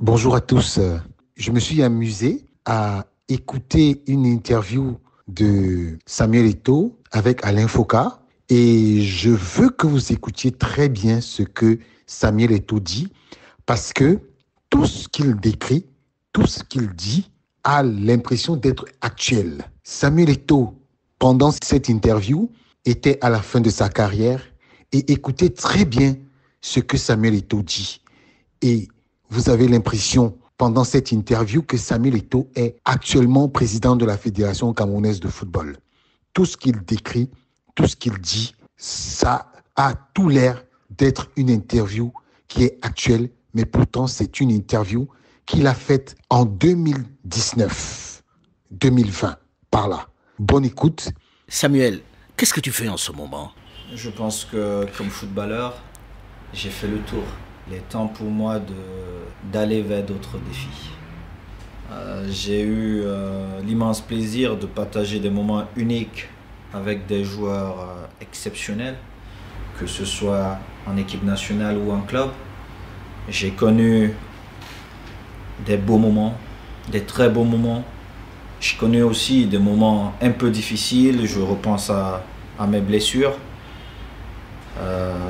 Bonjour à tous. Je me suis amusé à écouter une interview de Samuel Eto'o avec Alain Foka et je veux que vous écoutiez très bien ce que Samuel Eto'o dit parce que tout ce qu'il décrit, tout ce qu'il dit a l'impression d'être actuel. Samuel Eto'o, pendant cette interview, était à la fin de sa carrière et écoutez très bien ce que Samuel Eto'o dit. Et vous avez l'impression pendant cette interview que Samuel Eto'o est actuellement président de la Fédération camerounaise de football. Tout ce qu'il décrit, tout ce qu'il dit, ça a tout l'air d'être une interview qui est actuelle, mais pourtant c'est une interview qu'il a faite en 2019, 2020, par là. Bonne écoute. Samuel, qu'est-ce que tu fais en ce moment? Je pense que comme footballeur, j'ai fait le tour. Il est temps pour moi d'aller vers d'autres défis. J'ai eu l'immense plaisir de partager des moments uniques avec des joueurs exceptionnels, que ce soit en équipe nationale ou en club. J'ai connu des beaux moments, des très beaux moments. J'ai connu aussi des moments un peu difficiles. Je repense à mes blessures.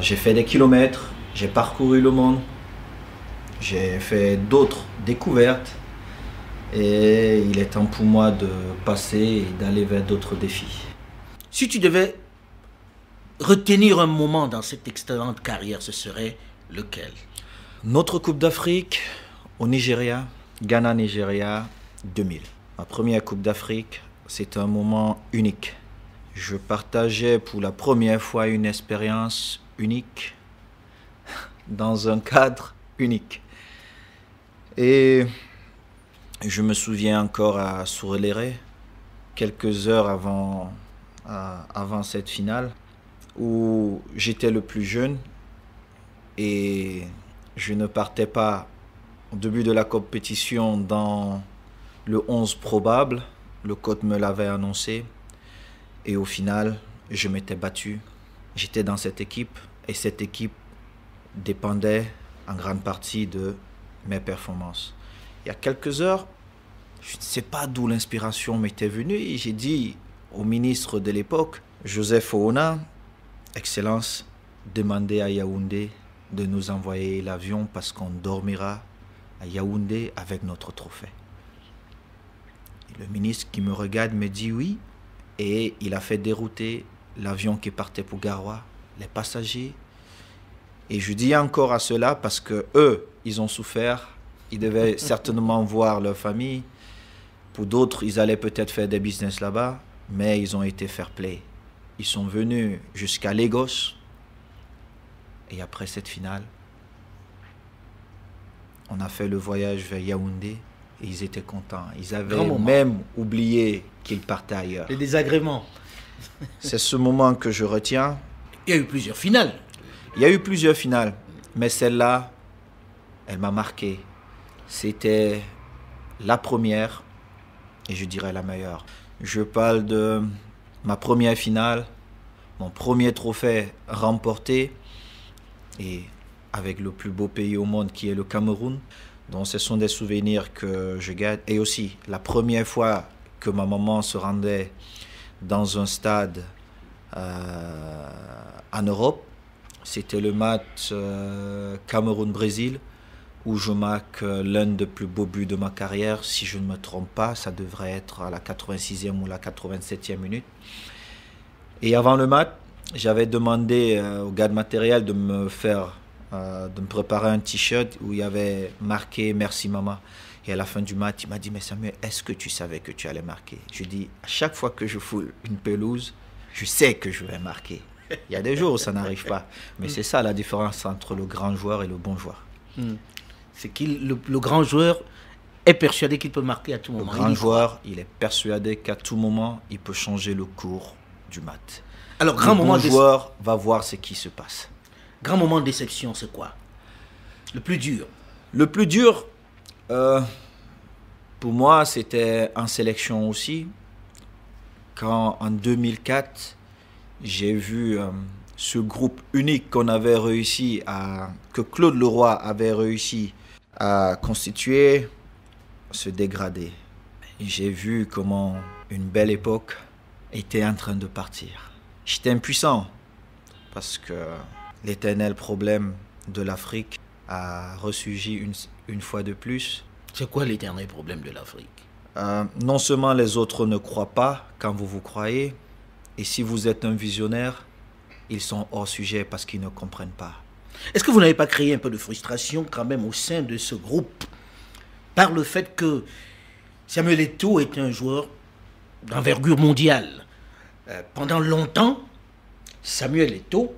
J'ai fait des kilomètres. J'ai parcouru le monde, j'ai fait d'autres découvertes et il est temps pour moi de passer et d'aller vers d'autres défis. Si tu devais retenir un moment dans cette excellente carrière, ce serait lequel? Notre Coupe d'Afrique au Nigeria, Ghana-Nigeria 2000. Ma première Coupe d'Afrique, c'est un moment unique. Je partageais pour la première fois une expérience unique dans un cadre unique. Et je me souviens encore à Soureléré, quelques heures avant cette finale, où j'étais le plus jeune et je ne partais pas au début de la compétition dans le 11 probable. Le coach me l'avait annoncé et au final, je m'étais battu. J'étais dans cette équipe et cette équipe dépendait en grande partie de mes performances. Il y a quelques heures, je ne sais pas d'où l'inspiration m'était venue et j'ai dit au ministre de l'époque, Joseph Oona, Excellence, demandez à Yaoundé de nous envoyer l'avion parce qu'on dormira à Yaoundé avec notre trophée. Et le ministre qui me regarde me dit oui et il a fait dérouter l'avion qui partait pour Garoua, les passagers. Et je dis encore à cela parce que eux, ils ont souffert. Ils devaient certainement voir leur famille. Pour d'autres, ils allaient peut-être faire des business là-bas, mais ils ont été fair play. Ils sont venus jusqu'à Lagos. Et après cette finale, on a fait le voyage vers Yaoundé et ils étaient contents. Ils avaient même oublié qu'ils partaient ailleurs. Les désagréments. C'est ce moment que je retiens. Il y a eu plusieurs finales. Il y a eu plusieurs finales, mais celle-là, elle m'a marqué. C'était la première et je dirais la meilleure. Je parle de ma première finale, mon premier trophée remporté et avec le plus beau pays au monde qui est le Cameroun. Donc ce sont des souvenirs que je garde. Et aussi la première fois que ma maman se rendait dans un stade en Europe. C'était le match Cameroun-Brésil où je marque l'un des plus beaux buts de ma carrière. Si je ne me trompe pas, ça devrait être à la 86e ou la 87e minute. Et avant le match, j'avais demandé au gars de matériel de me préparer un t-shirt où il y avait marqué « Merci maman ». Et à la fin du match, il m'a dit « Mais Samuel, est-ce que tu savais que tu allais marquer ?» Je dis « À chaque fois que je foule une pelouse, je sais que je vais marquer. » Il y a des jours où ça n'arrive pas. Mais c'est ça la différence entre le grand joueur et le bon joueur. C'est que le grand joueur est persuadé qu'il peut marquer à tout moment. Le grand joueur, il est persuadé qu'à tout moment, il peut changer le cours du match. Alors, grand moment le bon joueur va voir ce qui se passe. Grand moment de déception, c'est quoi? Le plus dur? Le plus dur, pour moi, c'était en sélection aussi. Quand en 2004, j'ai vu ce groupe unique qu'on avait réussi que Claude Leroy avait réussi a constitué se dégrader. J'ai vu comment une belle époque était en train de partir. J'étais impuissant parce que l'éternel problème de l'Afrique a ressurgi une fois de plus. C'est quoi l'éternel problème de l'Afrique? Non seulement les autres ne croient pas quand vous croyez, et si vous êtes un visionnaire, ils sont hors sujet parce qu'ils ne comprennent pas. Est-ce que vous n'avez pas créé un peu de frustration quand même au sein de ce groupe par le fait que Samuel Eto'o est un joueur d'envergure mondiale? Pendant longtemps, Samuel Eto'o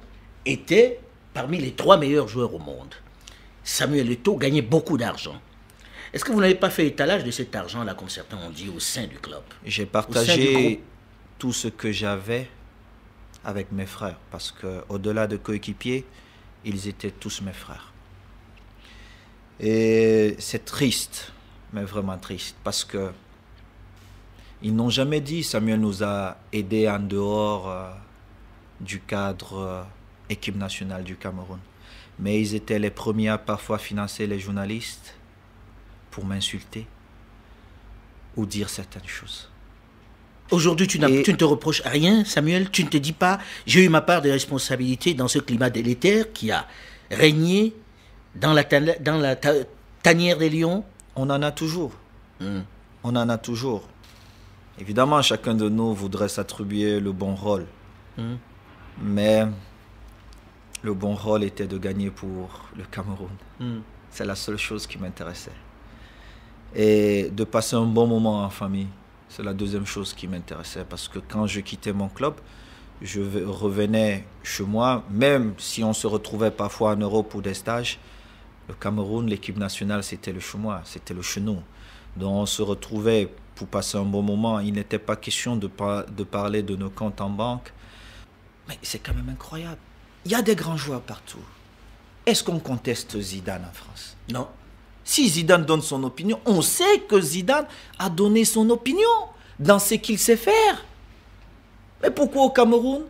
était parmi les 3 meilleurs joueurs au monde. Samuel Eto'o gagnait beaucoup d'argent. Est-ce que vous n'avez pas fait étalage de cet argent-là, comme certains ont dit, au sein du club? J'ai partagé tout ce que j'avais avec mes frères, parce qu'au-delà de coéquipiers, ils étaient tous mes frères. Et c'est triste, mais vraiment triste, parce que ils n'ont jamais dit Samuel nous a aidés en dehors du cadre équipe nationale du Cameroun. Mais ils étaient les premiers à parfois financer les journalistes pour m'insulter ou dire certaines choses. Aujourd'hui, tu ne te reproches rien, Samuel? Tu ne te dis pas, j'ai eu ma part de responsabilité dans ce climat délétère qui a régné dans la tanière des lions? On en a toujours. On en a toujours. Évidemment, chacun de nous voudrait s'attribuer le bon rôle. Mais le bon rôle était de gagner pour le Cameroun. C'est la seule chose qui m'intéressait. Et de passer un bon moment en famille, c'est la deuxième chose qui m'intéressait. Parce que quand je quittais mon club, je revenais chez moi, même si on se retrouvait parfois en Europe pour des stages, le Cameroun, l'équipe nationale, c'était le chez moi, c'était le chez nous. Donc on se retrouvait pour passer un bon moment. Il n'était pas question de parler de nos comptes en banque. Mais c'est quand même incroyable. Il y a des grands joueurs partout. Est-ce qu'on conteste Zidane en France? Non. Si Zidane donne son opinion, on sait que Zidane a donné son opinion dans ce qu'il sait faire. Mais pourquoi au Cameroun,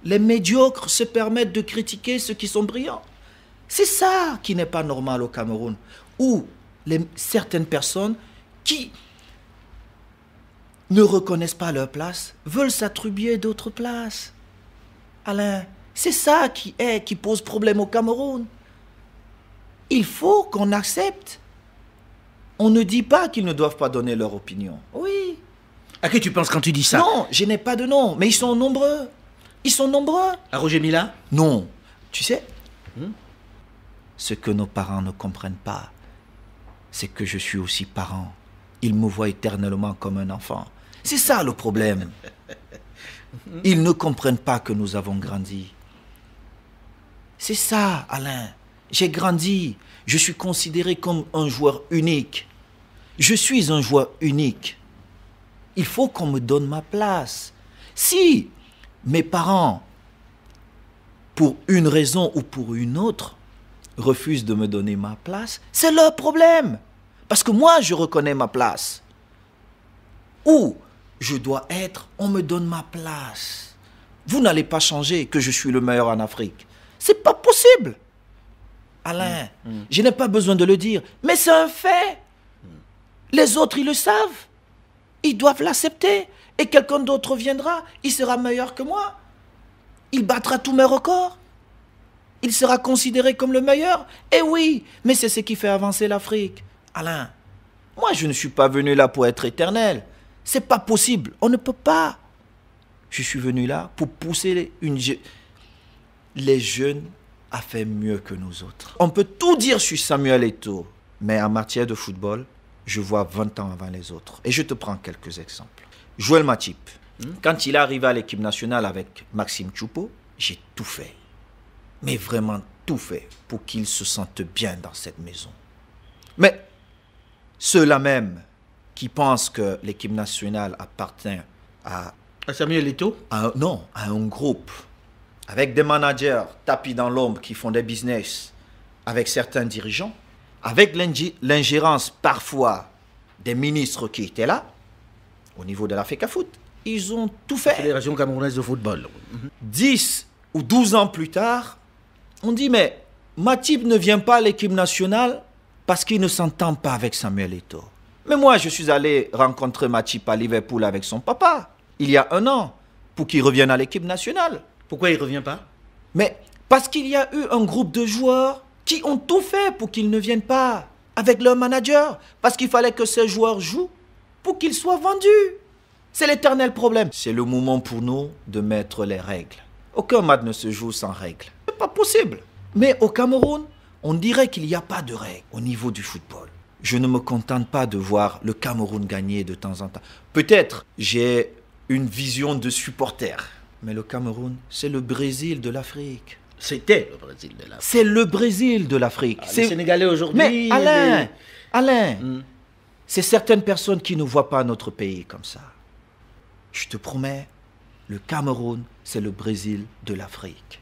les médiocres se permettent de critiquer ceux qui sont brillants? C'est ça qui n'est pas normal au Cameroun, où certaines personnes qui ne reconnaissent pas leur place veulent s'attribuer d'autres places. Alain, c'est ça qui pose problème au Cameroun. Il faut qu'on accepte. On ne dit pas qu'ils ne doivent pas donner leur opinion. Oui. À qui tu penses quand tu dis ça? Non, je n'ai pas de nom, mais ils sont nombreux. Ils sont nombreux. À Roger Mila? Non. Tu sais, ce que nos parents ne comprennent pas, c'est que je suis aussi parent. Ils me voient éternellement comme un enfant. C'est ça le problème. Ils ne comprennent pas que nous avons grandi. C'est ça, Alain. J'ai grandi. Je suis considéré comme un joueur unique. Je suis un joueur unique. Il faut qu'on me donne ma place. Si mes parents, pour une raison ou pour une autre, refusent de me donner ma place, c'est leur problème. Parce que moi, je reconnais ma place. Où je dois être, on me donne ma place. Vous n'allez pas changer que je suis le meilleur en Afrique. C'est pas possible. Alain, je n'ai pas besoin de le dire, mais c'est un fait. Les autres, ils le savent. Ils doivent l'accepter. Et quelqu'un d'autre viendra, il sera meilleur que moi. Il battra tous mes records. Il sera considéré comme le meilleur. Eh oui, mais c'est ce qui fait avancer l'Afrique. Alain, moi je ne suis pas venu là pour être éternel. C'est pas possible, on ne peut pas. Je suis venu là pour pousser les jeunes à faire mieux que nous autres. On peut tout dire sur Samuel Eto'o, mais en matière de football, je vois 20 ans avant les autres. Et je te prends quelques exemples. Joël Matip, quand il est arrivé à l'équipe nationale avec Maxime Tchoupo, j'ai tout fait. Mais vraiment tout fait pour qu'il se sente bien dans cette maison. Mais ceux-là même qui pensent que l'équipe nationale appartient à Samuel Eto'o? Non, à un groupe avec des managers tapis dans l'ombre qui font des business avec certains dirigeants, avec l'ingérence parfois des ministres qui étaient là, au niveau de la FECAFOOT, ils ont tout fait. Fédération camerounaise de football. 10 ou 12 ans plus tard, on dit mais Matip ne vient pas à l'équipe nationale parce qu'il ne s'entend pas avec Samuel Eto'o. Mais moi, je suis allé rencontrer Matip à Liverpool avec son papa, il y a 1 an, pour qu'il revienne à l'équipe nationale. Pourquoi il ne revient pas? Mais parce qu'il y a eu un groupe de joueurs qui ont tout fait pour qu'ils ne viennent pas avec leur manager. Parce qu'il fallait que ces joueurs jouent pour qu'ils soient vendus. C'est l'éternel problème. C'est le moment pour nous de mettre les règles. Aucun match ne se joue sans règles. C'est pas possible. Mais au Cameroun, on dirait qu'il n'y a pas de règles au niveau du football. Je ne me contente pas de voir le Cameroun gagner de temps en temps. Peut-être j'ai une vision de supporter. Mais le Cameroun, c'est le Brésil de l'Afrique. C'était le Brésil de l'Afrique. C'est le Brésil de l'Afrique. Les Sénégalais aujourd'hui... Mais Alain, c'est certaines personnes qui ne voient pas notre pays comme ça. Je te promets, le Cameroun, c'est le Brésil de l'Afrique.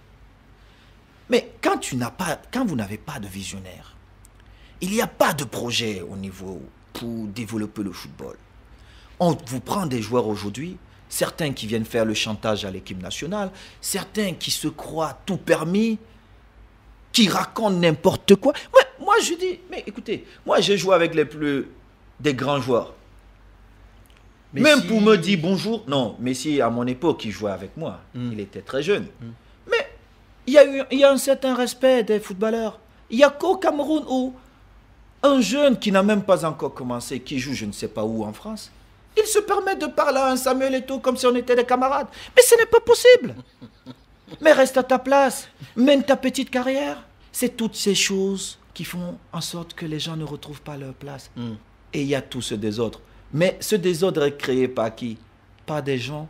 Mais quand vous n'avez pas de visionnaire, il n'y a pas de projet au niveau pour développer le football. On vous prend des joueurs aujourd'hui, certains qui viennent faire le chantage à l'équipe nationale, certains qui se croient tout permis, qui racontent n'importe quoi. Moi, je dis, mais écoutez, moi j'ai joué avec des grands joueurs. Messi... Même pour me dire bonjour, non, Messi à mon époque, il jouait avec moi, il était très jeune. Mais il y a un certain respect des footballeurs. Il n'y a qu'au Cameroun où un jeune qui n'a même pas encore commencé, qui joue je ne sais pas où en France, il se permet de parler à un Samuel Eto'o comme si on était des camarades. Mais ce n'est pas possible. Mais reste à ta place, mène ta petite carrière. C'est toutes ces choses qui font en sorte que les gens ne retrouvent pas leur place. Et il y a tout ce désordre. Mais ce désordre est créé par qui? Par des gens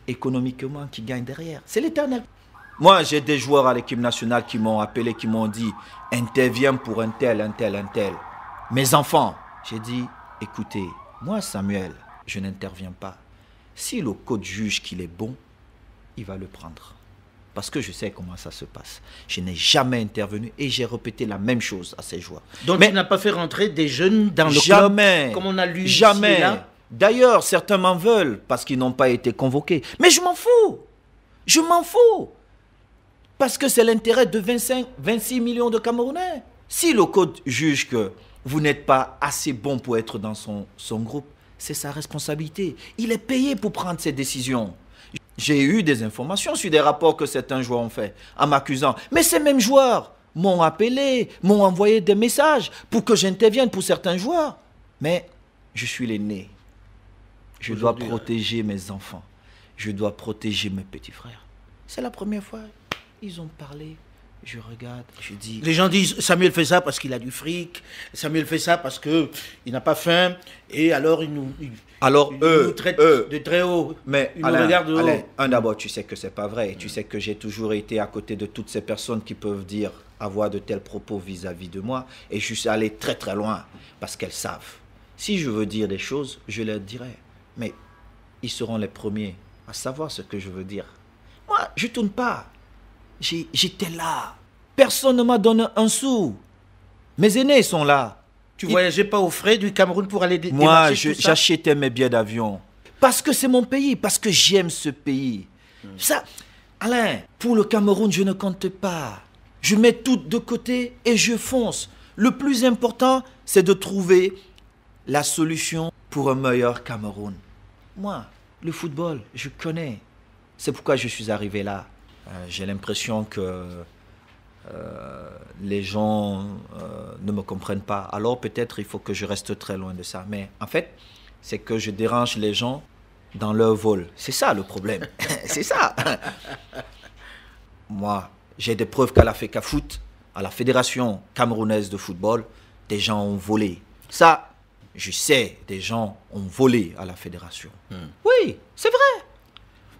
économiquement qui gagnent derrière. C'est l'éternel. Moi, j'ai des joueurs à l'équipe nationale qui m'ont appelé, qui m'ont dit « Interviens pour un tel, un tel, un tel ». Mes enfants, j'ai dit « Écoutez, moi, Samuel, je n'interviens pas. Si le coach juge qu'il est bon, il va le prendre. Parce que je sais comment ça se passe. Je n'ai jamais intervenu et j'ai répété la même chose à ces joueurs. Donc tu n'as pas fait rentrer des jeunes dans le club, comme on a lu jamais. Ici et là. D'ailleurs, certains m'en veulent parce qu'ils n'ont pas été convoqués. Mais je m'en fous. Je m'en fous. Parce que c'est l'intérêt de 26 millions de Camerounais. Si le coach juge que vous n'êtes pas assez bon pour être dans son groupe, c'est sa responsabilité. Il est payé pour prendre ses décisions. J'ai eu des informations sur des rapports que certains joueurs ont fait en m'accusant. Mais ces mêmes joueurs m'ont appelé, m'ont envoyé des messages pour que j'intervienne pour certains joueurs. Mais je suis l'aîné. Je dois protéger mes enfants. Je dois protéger mes petits frères. C'est la première fois. Ils ont parlé. Je regarde, je dis... Les gens disent, Samuel fait ça parce qu'il a du fric. Samuel fait ça parce qu'il n'a pas faim. Et alors, il nous traite de très haut. Mais il nous regarde de haut. Alain, d'abord, tu sais que c'est pas vrai. Tu sais que j'ai toujours été à côté de toutes ces personnes qui peuvent avoir de tels propos vis-à-vis de moi. Et je suis allé très très loin parce qu'elles savent. Si je veux dire des choses, je leur dirai. Mais ils seront les premiers à savoir ce que je veux dire. Moi, je tourne pas. J'étais là. Personne ne m'a donné un sou. Mes aînés sont là. Tu voyageais pas aux frais du Cameroun pour aller Moi, j'achetais mes billets d'avion. Parce que c'est mon pays, parce que j'aime ce pays. Ça, Alain, pour le Cameroun, je ne compte pas. Je mets tout de côté et je fonce. Le plus important, c'est de trouver la solution pour un meilleur Cameroun. Moi, le football, je connais. C'est pourquoi je suis arrivé là. J'ai l'impression que les gens ne me comprennent pas. Alors peut-être il faut que je reste très loin de ça. Mais en fait, c'est que je dérange les gens dans leur vol. C'est ça le problème. C'est ça. Moi, j'ai des preuves qu'à la FECAFOOT, à la Fédération camerounaise de football, des gens ont volé. Ça, je sais, des gens ont volé à la fédération. Oui, c'est vrai.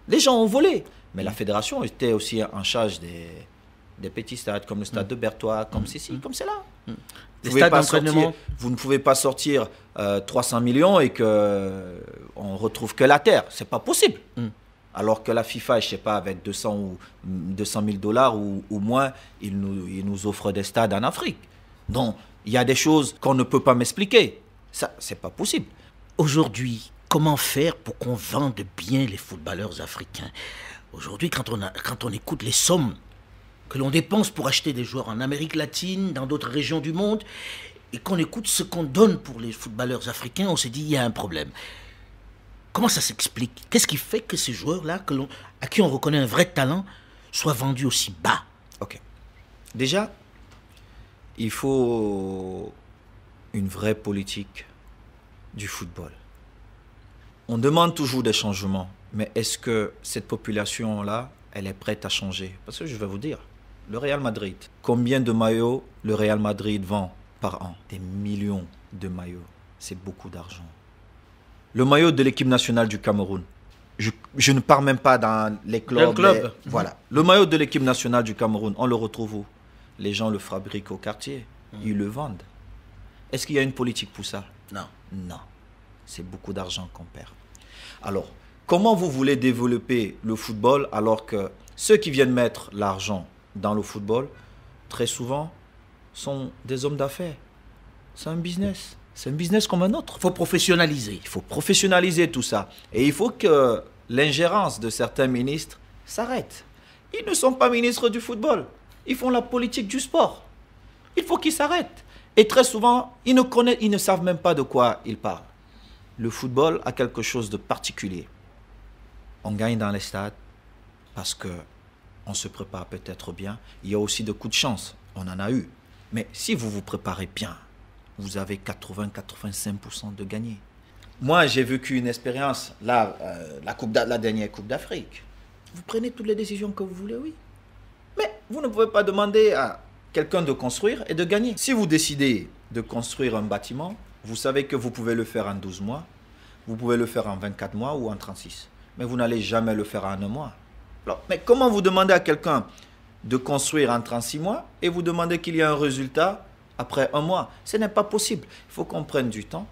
Les gens ont volé. Mais la fédération était aussi en charge des petits stades, comme le stade de Berthois, comme ceci, comme cela. Vous ne pouvez pas sortir 300 millions et qu'on retrouve que la terre. Ce n'est pas possible. Alors que la FIFA, je ne sais pas, avec 200 000 dollars ou moins, il nous offre des stades en Afrique. Donc, il y a des choses qu'on ne peut pas m'expliquer. Ça, ce n'est pas possible. Aujourd'hui, comment faire pour qu'on vende bien les footballeurs africains ? Aujourd'hui, quand on écoute les sommes que l'on dépense pour acheter des joueurs en Amérique latine, dans d'autres régions du monde, et qu'on écoute ce qu'on donne pour les footballeurs africains, on s'est dit, il y a un problème. Comment ça s'explique? Qu'est-ce qui fait que ces joueurs-là, à qui on reconnaît un vrai talent, soient vendus aussi bas? Ok. Déjà, il faut une vraie politique du football. On demande toujours des changements, mais est-ce que cette population-là, elle est prête à changer? Parce que je vais vous dire, le Real Madrid, combien de maillots le Real Madrid vend par an? Des millions de maillots. C'est beaucoup d'argent. Le maillot de l'équipe nationale du Cameroun, je ne pars même pas dans les clubs. Voilà. Le maillot de l'équipe nationale du Cameroun, on le retrouve où? Les gens le fabriquent au quartier. Ils le vendent. Est-ce qu'il y a une politique pour ça? Non. Non. C'est beaucoup d'argent qu'on perd. Alors, comment vous voulez développer le football alors que ceux qui viennent mettre l'argent dans le football, très souvent, sont des hommes d'affaires? C'est un business. C'est un business comme un autre. Il faut professionnaliser. Il faut professionnaliser tout ça. Et il faut que l'ingérence de certains ministres s'arrête. Ils ne sont pas ministres du football. Ils font la politique du sport. Il faut qu'ils s'arrêtent. Et très souvent, ils ne savent même pas de quoi ils parlent. Le football a quelque chose de particulier. On gagne dans les stades parce qu'on se prépare peut-être bien. Il y a aussi de coups de chance. On en a eu. Mais si vous vous préparez bien, vous avez 80-85% de gagner. Moi, j'ai vécu une expérience, là, la dernière Coupe d'Afrique. Vous prenez toutes les décisions que vous voulez, oui. Mais vous ne pouvez pas demander à quelqu'un de construire et de gagner. Si vous décidez de construire un bâtiment, vous savez que vous pouvez le faire en 12 mois, vous pouvez le faire en 24 mois ou en 36. Mais vous n'allez jamais le faire en un mois. Alors, mais comment vous demandez à quelqu'un de construire en 36 mois et vous demandez qu'il y ait un résultat après un mois? Ce n'est pas possible. Il faut qu'on prenne du temps,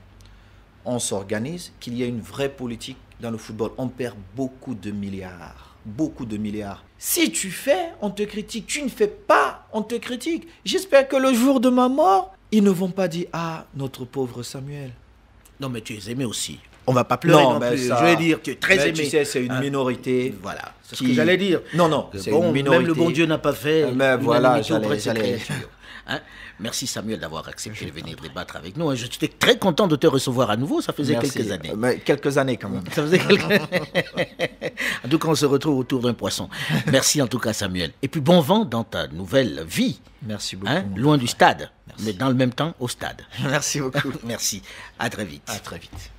on s'organise, qu'il y ait une vraie politique dans le football. On perd beaucoup de milliards. Beaucoup de milliards. Si tu fais, on te critique. Tu ne fais pas, on te critique. J'espère que le jour de ma mort, ils ne vont pas dire « Ah, notre pauvre Samuel ». Non, mais tu es aimé aussi. On va pas pleurer non plus. Ça, je vais dire, tu es très aimé. Tu sais, c'est une minorité. Voilà, c'est ce que j'allais dire. Non, c'est une minorité. Même le bon Dieu n'a pas fait. Mais voilà, j'allais. Hein? Merci Samuel d'avoir accepté de venir débattre avec nous. Je suis très content de te recevoir à nouveau. Ça faisait quelques années. Mais quelques années quand même. Ça faisait quelques... En tout cas, on se retrouve autour d'un poisson. Merci en tout cas Samuel. Et puis bon vent dans ta nouvelle vie. Merci beaucoup. Loin du stade, mais dans le même temps au stade. Merci beaucoup. Merci. À très vite. À très vite.